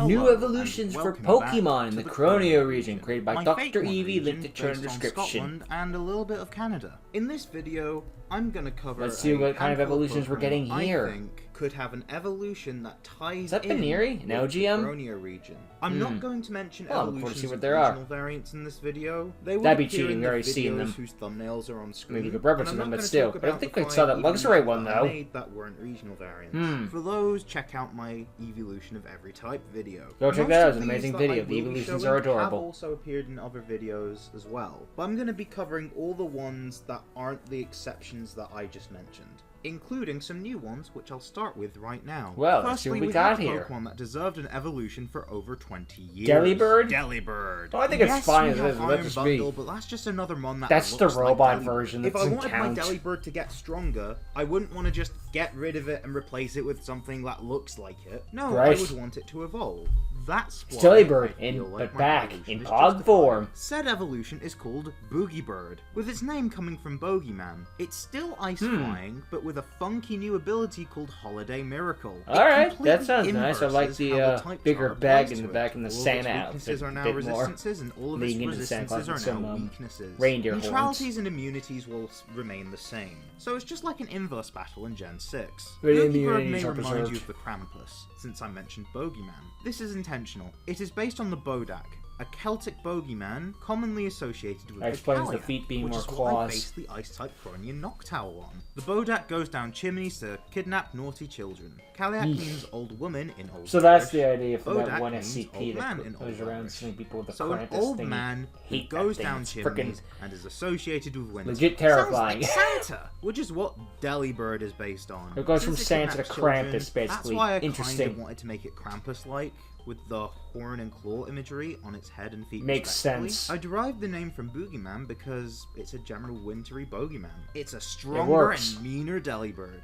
New evolutions for Pokemon in the Croneo region, created by Dr. Eevee, linked to in the description. Scotland and a little bit of Canada. In this video, I'm gonna cover. Let's see what kind of evolutions we're getting here. I think could have an evolution that ties Is that in Baneri? An with the LGM? Croneo region. I'm not going to mention Oh, evolutions see what of there are. regional variants in this video. They will That'd be appear cheating, in we the already seen videos them. whose thumbnails are on screen. Maybe we could reference and I'm them, not but gonna still. talk I about think the we saw that five Luxray evolutions one, that I though. made that weren't regional variants. For those, check out my evolution of every type video. Go check Most that out, of it's an amazing these that video. I The will be evolutions showing are adorable. have also appeared in other videos as well. But I'm going to be covering all the ones that aren't the exceptions that I just mentioned, including some new ones, which I'll start with right now. Well, let's see what we got here. Pokemon that deserved an evolution for over 20 years. Delibird? Delibird. Oh, I think it's fine as it is. Let just be. But that's just another mon that That's the looks robot like version. If That I doesn't wanted count. my Delibird to get stronger, I wouldn't want to just get rid of it and replace it with something that looks like it. No, Right. I would want it to evolve. That's why Delibird, I feel like but my back evolution in is Pog justified. form. Said evolution is called Boogiebird, with its name coming from Bogeyman. It's still ice flying, but with a funky new ability called Holiday Miracle. Alright, that completely sounds nice. I like inverses how the types bigger are bag applied in the to back it. and the All of Santa its outfit weaknesses are a now bit more. resistances, and all of its Leading into the Santa Claus resistances with are now some, weaknesses. reindeer horns. Neutralities and immunities will remain the same. So it's just like an inverse battle in Gen 6. But Boogiebird immunities may are remind preserved. you of the Krampus, since I mentioned Bogeyman. This is intentional. It is based on the Bodak, a Celtic bogeyman commonly associated with That explains the the Calian, feet being which more is what I claws. based the Ice-type Cronian Noctowl on. The Bodak goes down chimneys to kidnap naughty children. Kaliak means old woman in Old So that's English. the idea for that Bodak one means SCP old man in that Old goes around English. seeing people with the So an Krampus old thingy. man who Hate that goes thing. down It's chimneys and is associated with winter. legit terrifying. Sounds like Santa, which is what Delibird is based on. It goes from Since Santa to kidnaps children, Krampus, That's basically. why I Interesting. kind of wanted to make it Krampus-like, with the horn and claw imagery on its head and feet. Makes respectively. sense. I derived the name from Boogeyman because it's a general wintry bogeyman. It's a It stronger works. and meaner Delibird,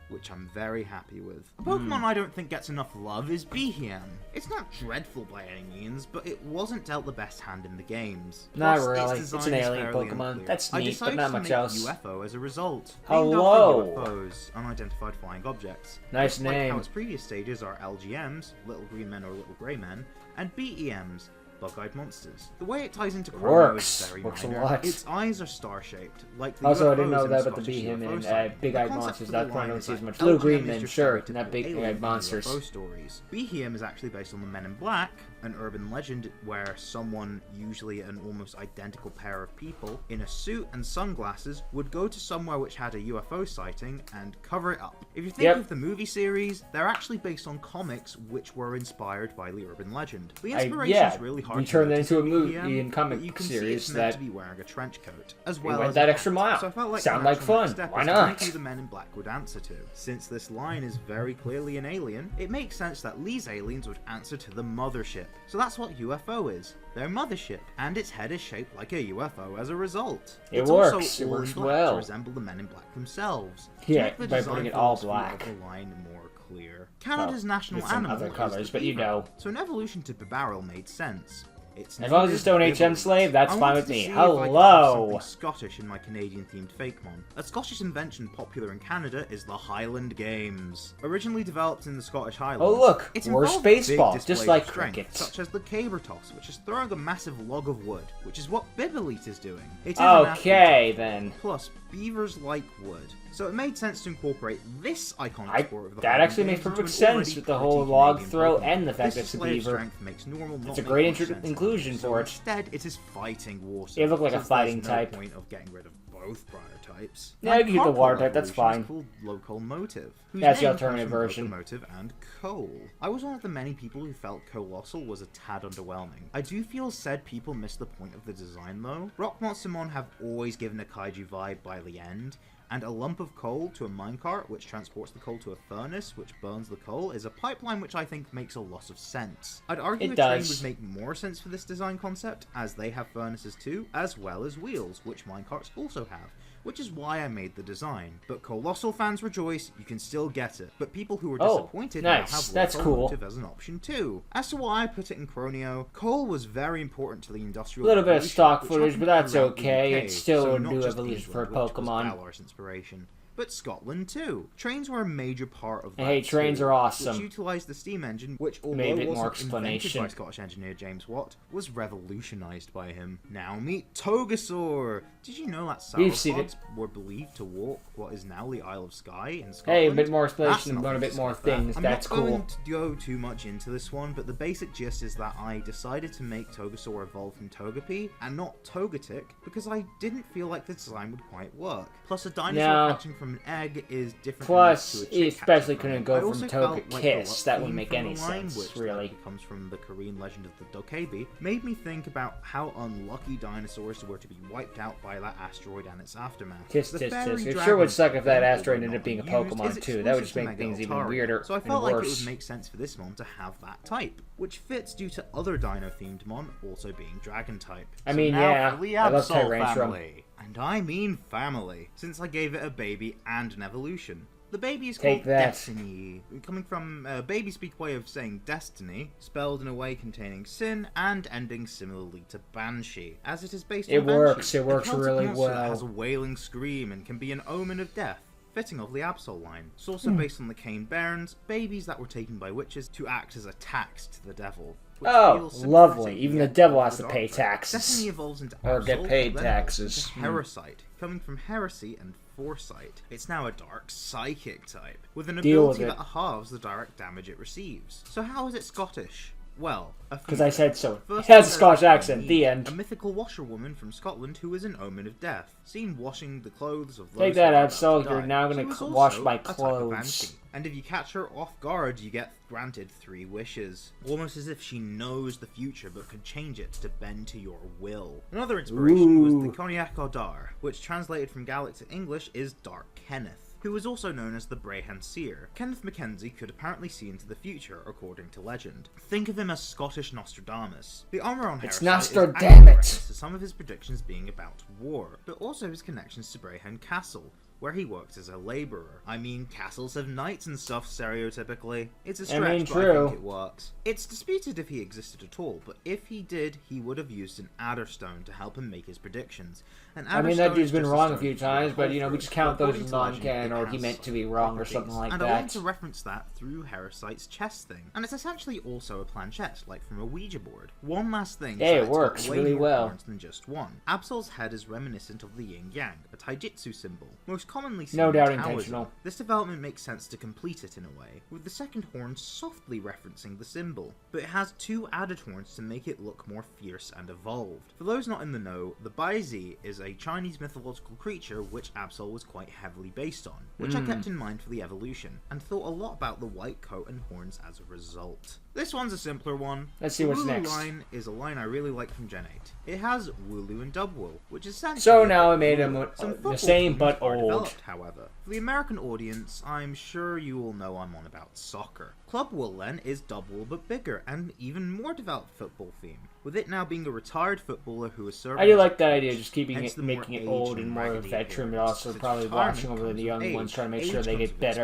which I'm very happy with. A Pokemon I don't think gets enough love is Behem. It's not dreadful by any means, but it wasn't dealt the best hand in the games. Not Plus, really. its It's an design is alien fairly Pokemon. unclear. That's I neat, but decided not to much make else. UFO as a result. Hello. Named after UFOs, unidentified flying objects. Nice Just like name. how its previous stages are LGMs, little green men or little grey men, and BEMs, bug-eyed monsters. The way it ties into Croneo Works. is very Works a minor. lot. Its eyes are star-shaped, like the Also, I didn't UFOs know in that about the Scottish Behem UFO and sighting. Big The Eyed concept Monsters. for That's the why I line don't is see as that much. Little LGM Green is Men, just sure, related not to Big aliens Eyed and Monsters. UFO stories. Behem is actually based on the Men in Black, an urban legend where someone, usually an almost identical pair of people, in a suit and sunglasses, would go to somewhere which had a UFO sighting and cover it up. If you think of the movie series, they're actually based on comics which were inspired by the urban legend. The inspiration yeah, is really hard we to turned that notice into a in movie BEM, and comic but you can series see it's meant that to be wearing a trench coat, as we well went as that a extra hat. mile. So I felt like Sound the like natural fun. next step Why is not? to make who the Men in Black would answer to. Since this line is very clearly an alien, it makes sense that Lee's aliens would answer to the mothership. So that's what UFO is. Their mothership, and its head is shaped like a UFO as a result. It It's works. Also It all works in black well. to resemble the Men in Black themselves. Yeah, to make the by design putting it all philosophy black. of the line more clear. Canada's national with some animal other is colours, the but you beaver, know. so an evolution to Bibarel made sense. It's As long as it's still an native HM slave, that's I fine wanted with to me. see if I could have Hello! something Scottish in my Canadian-themed Fakemon. A Scottish invention popular in Canada is the Highland Games. Originally developed in the Scottish Highlands, Oh look, it worse involved big baseball, just displays like of strength, cricket. such as the caber toss, which is throwing a massive log of wood, which is what Bibelite is doing. It is an Okay, then. Plus, beavers like wood, so it made sense to incorporate this iconic sport of the That Highland actually makes Games into perfect an sense already with the whole pretty log Canadian throw Pokemon. and the fact This it's a display of beaver. strength makes normal not It's a make great much sense. inclusion So for it. Instead, it is fighting water. It looked like a since fighting there's type. No point of getting rid of both prior types. Yeah, you can keep the water type, that's evolution is fine. called Locomotive, whose That's the name comes alternative from version. Locomotive and coal. I was one of the many people who felt Colossal was a tad underwhelming. I do feel said people missed the point of the design though. Rock Monstermon have always given a kaiju vibe by the end, and a lump of coal to a minecart which transports the coal to a furnace which burns the coal is a pipeline which I think makes a lot of sense. I'd argue It a train does. would make more sense for this design concept, as they have furnaces too, as well as wheels, which minecarts also have, which is why I made the design. But Colossal fans rejoice, you can still get it. But people who are disappointed now nice. have That's cool. Locomotive as an option too. As to why I put it in Croneo, coal was very important to the industrial A little bit of revolution, stock which footage, happened but that's throughout the okay. UK, It's still so a not new just evolution for England, which was Pokemon. Galar's inspiration. but Scotland too. Trains were a major part of that. Hey, trains are awesome. Which utilised the steam engine, which although Maybe more wasn't invented explanation. by Scottish engineer James Watt, was revolutionised by him. Now meet Togasaur. Did you know that sauropods were believed to walk what is now the Isle of Skye in Scotland? Hey, a bit more explanation about a bit more things. That's cool. I'm not going to go too much into this one, but the basic gist is that I decided to make Togasaur evolve from Togepi and not Togetic because I didn't feel like the design would quite work. Plus, a dinosaur hatching from an egg is different. Plus, he especially couldn't go from Togekiss. That wouldn't make any sense, which really. Comes from the Korean legend of the Dokkaebi, made me think about how unlucky dinosaurs were to be wiped out by that asteroid and its aftermath. Tisk. It sure would suck if that asteroid ended up being a Pokemon too. That would just make things even weirder. So I felt like it would make sense for this mon to have that type, which fits due to other dino-themed mon also being dragon type. I mean, yeah, I love Tyrantrum. And I mean family, since I gave it a baby and an evolution. The baby is called Destiny, coming from a baby speak way of saying destiny, spelled in a way containing sin and ending similarly to Banshee, as it is based on Banshee. It works really well. It has a wailing scream and can be an omen of death, fitting of the Absol line. It's also based on the Cane Bairns, babies that were taken by witches to act as a tax to the devil. Oh, lovely. Even the devil has to pay taxes. Destiny evolves into or get paid taxes. Herosite, coming from heresy and foresight. It's now a dark psychic type, with an ability that halves the direct damage it receives. So how is it Scottish? Well, because I said so. It has a Scottish accent. The end. A mythical washerwoman from Scotland who is an omen of death, seen washing the clothes of those. Take that, Absol. You're now going to wash my clothes. And if you catch her off guard, you get granted 3 wishes. Almost as if she knows the future but can change it to bend to your will. Another inspiration was the Cognac Odar, which translated from Gaelic to English is Dark Kenneth, who was also known as the Brehon Seer. Kenneth Mackenzie could apparently see into the future, according to legend. Think of him as Scottish Nostradamus. The armor on Herosite is reference to some of his predictions being about war, but also his connections to Brehon Castle, where he worked as a labourer. I mean, castles have knights and stuff, stereotypically. It's a stretch, but I think it works. It's disputed if he existed at all, but if he did, he would have used an Adder Stone to help him make his predictions. I mean, that dude's been wrong a few times, but, you know, we just count those as non-canon, or he meant to be wrong, or something like that. And I want to reference that through Herosite's chess thing. And it's essentially also a planchette, like from a Ouija board. One last thing. Yeah, it works really well. Than just one. Absol's head is reminiscent of the yin-yang, a taijutsu symbol. Most commonly seen no doubt in Taoism. intentional. This development makes sense to complete it in a way, with the second horn softly referencing the symbol, but it has 2 added horns to make it look more fierce and evolved. For those not in the know, the Baizi is a Chinese mythological creature which Absol was quite heavily based on, which I kept in mind for the evolution, and thought a lot about the white coat and horns as a result. This one's a simpler one. Let's see what's next. The line is a line I really like from Gen 8. It has Wooloo and Dubwool, which is essentially... So now I made them the same but old. Developed, however. For the American audience, I'm sure you all know I'm on about soccer. Club Wool then is Dubwool but bigger, and even more developed football theme, with it now being a retired footballer who is serving... I do like that idea, just keeping it, making it old and more veteran, but also probably watching over the young ones, trying to make sure they get better.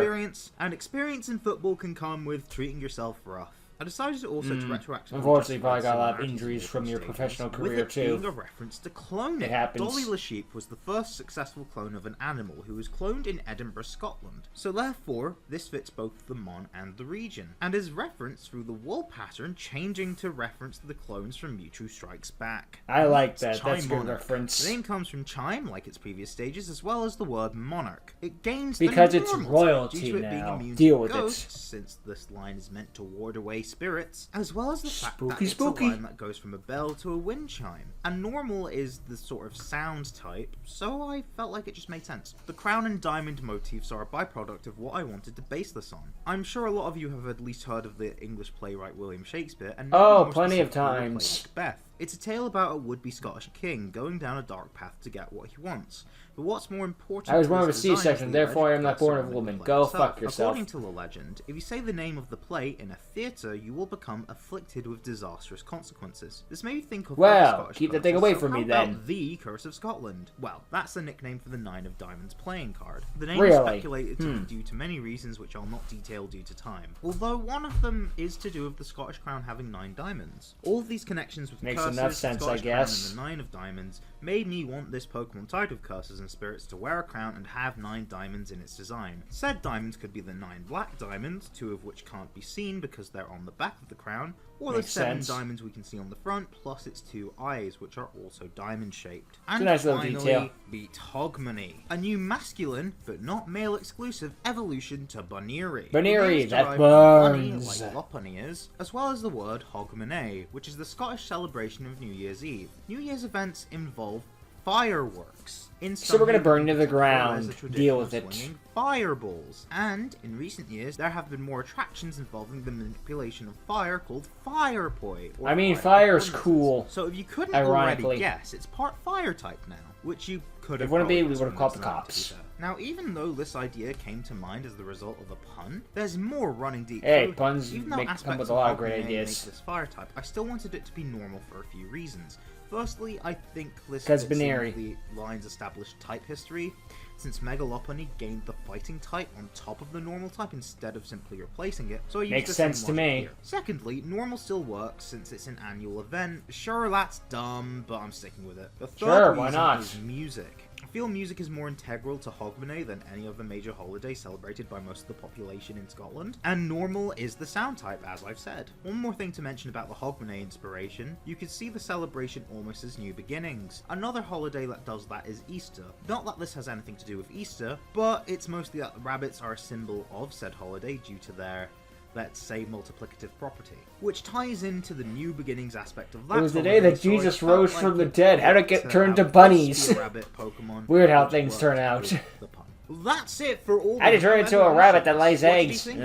Experience in football can come with treating yourself rough. I decided also to retroactively... Unfortunately, you probably got a lot of injuries from your professional career, too. With it being a reference to cloning. It happens. Dolly Le Sheep was the first successful clone of an animal who was cloned in Edinburgh, Scotland. So therefore, this fits both the mon and the region, and is referenced through the wool pattern changing to reference the clones from Mewtwo Strikes Back. I like that. That's a good reference. The name comes from chime, like its previous stages, as well as the word monarch. It gains because it's royalty now. Deal with it. Since this line is meant to ward away spirits, as well as the fact that it's a line that goes from a bell to a wind chime. And normal is the sort of sound type, so I felt like it just made sense. The crown and diamond motifs are a byproduct of what I wanted to base this on. I'm sure a lot of you have at least heard of the English playwright William Shakespeare, and plenty of times. Macbeth. It's a tale about a would-be Scottish king going down a dark path to get what he wants. But what's more important... I was born of a C-section, therefore I am not born of a woman. Go fuck yourself. According to the legend, if you say the name of the play in a theatre, you will become afflicted with disastrous consequences. This made me think of... Well, keep that thing away from me then. The Curse of Scotland. Well, that's the nickname for the 9 of Diamonds playing card. The name is speculated to be due to many reasons which I'll not detail due to time. Although one of them is to do with the Scottish crown having 9 diamonds. All of these connections with makes enough sense, I guess. And the 9 of Diamonds made me want this Pokemon tied with curses and spirits to wear a crown and have 9 diamonds in its design. Said diamonds could be the 9 black diamonds, 2 of which can't be seen because they're on the back of the crown, or Makes the 7 sense. diamonds we can see on the front, plus its 2 eyes, which are also diamond-shaped. It's And a nice little finally, detail. beat Hogmanay, a new masculine, but not male-exclusive evolution to Buneary. Buneary, The names that derive from bunny, burns. like Lopunny is, as well as the word Hogmanay, which is the Scottish celebration of New Year's Eve. New Year's events involve fireworks. So we're gonna burn to the Instantly, ground. there's a tradition Deal of with it. swinging fireballs. And in recent years, there have been more attractions involving the manipulation of fire called fire poi. I mean, fire's performances. cool. So if you couldn't Ironically. already guess, it's part fire type now, which you could have. If it wouldn't be, probably we guessed would've when called the listening to cops. that. Now, even though this idea came to mind as the result of a pun, there's more running deep. Hey, through it. puns Even though come aspects with a lot of Hogmanay great make ideas. this fire type, I still wanted it to be normal for a few reasons. Firstly, I think this 'Cause fits in Buneary. with the line's established type history, since Megalopunny gained the fighting type on top of the normal type instead of simply replacing it, so I used Makes the same sense to logic me. here. Secondly, normal still works since it's an annual event. Sure, that's dumb, but I'm sticking with it. The third Sure, why reason not? is music. I feel music is more integral to Hogmanay than any other major holiday celebrated by most of the population in Scotland, and normal is the sound type, as I've said. One more thing to mention about the Hogmanay inspiration, you could see the celebration almost as new beginnings. Another holiday that does that is Easter. Not that this has anything to do with Easter, but it's mostly that the rabbits are a symbol of said holiday due to their, let's say, multiplicative property, which ties into the new beginnings aspect of that. It was the day that holiday, so I Jesus felt rose like from the it dead. How'd it fit get turned to have bunnies? this be a rabbit Pokemon, Weird how which things worked turn out. with the pun. That's it for all. I had to turn into a rabbit that lays What did you eggs. think?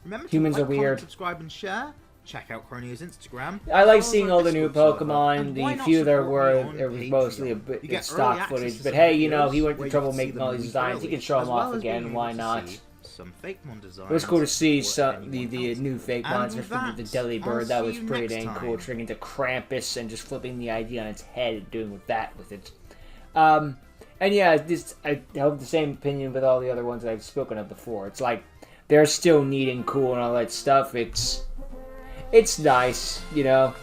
Remember to Humans like, are weird. comment, subscribe, and share. Check out Croneo's Instagram. I like Follow seeing our all the new Discord server. Pokemon. And The why not few there support were, me on it was mostly a Patreon? bit You get stock early access footage. to But some hey, you know, videos he went where to you trouble can see making them all these released designs. He early, can show as them well off as being again. able Why to not? see some Fakemon designs. It was cool to see or some anyone the else. new fake And monsters with from the that, Deli I'll Bird. That see was you pretty next dang cool. time. Turning into Krampus and just flipping the idea on its head and doing with that with it. And yeah, I have the same opinion with all the other ones that I've spoken of before. It's like they're still neat and cool and all that stuff. It's nice, you know.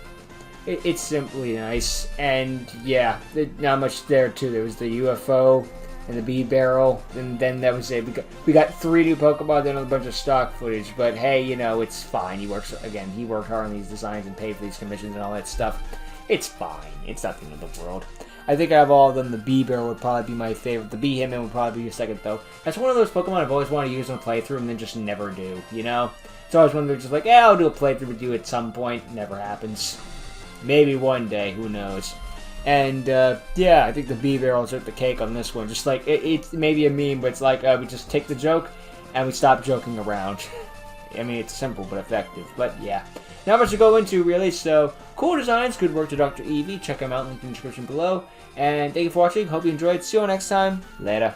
It's simply nice, and yeah, not much there too. There was the UFO and the bee barrel, and then that was it. We got 3 new Pokemon, then a bunch of stock footage. But hey, you know, it's fine. He worked hard on these designs and paid for these commissions and all that stuff. It's fine. It's nothing in the world. I think out of all of them, the bee barrel would probably be my favorite. The bee hitman would probably be a second, though. That's one of those Pokemon I've always wanted to use in a playthrough and then just never do, you know? It's always one of those just like, yeah, I'll do a playthrough with you at some point. Never happens. Maybe one day, who knows? And, yeah, I think the bee barrels are the cake on this one. Just like, it's maybe a meme, but it's like, we just take the joke and we stop joking around. I mean, it's simple but effective, but yeah. Not much to go into, really, so cool designs, good work to Dr. Eevee. Check him out, link in the description below. And thank you for watching, hope you enjoyed. See you all next time. Later.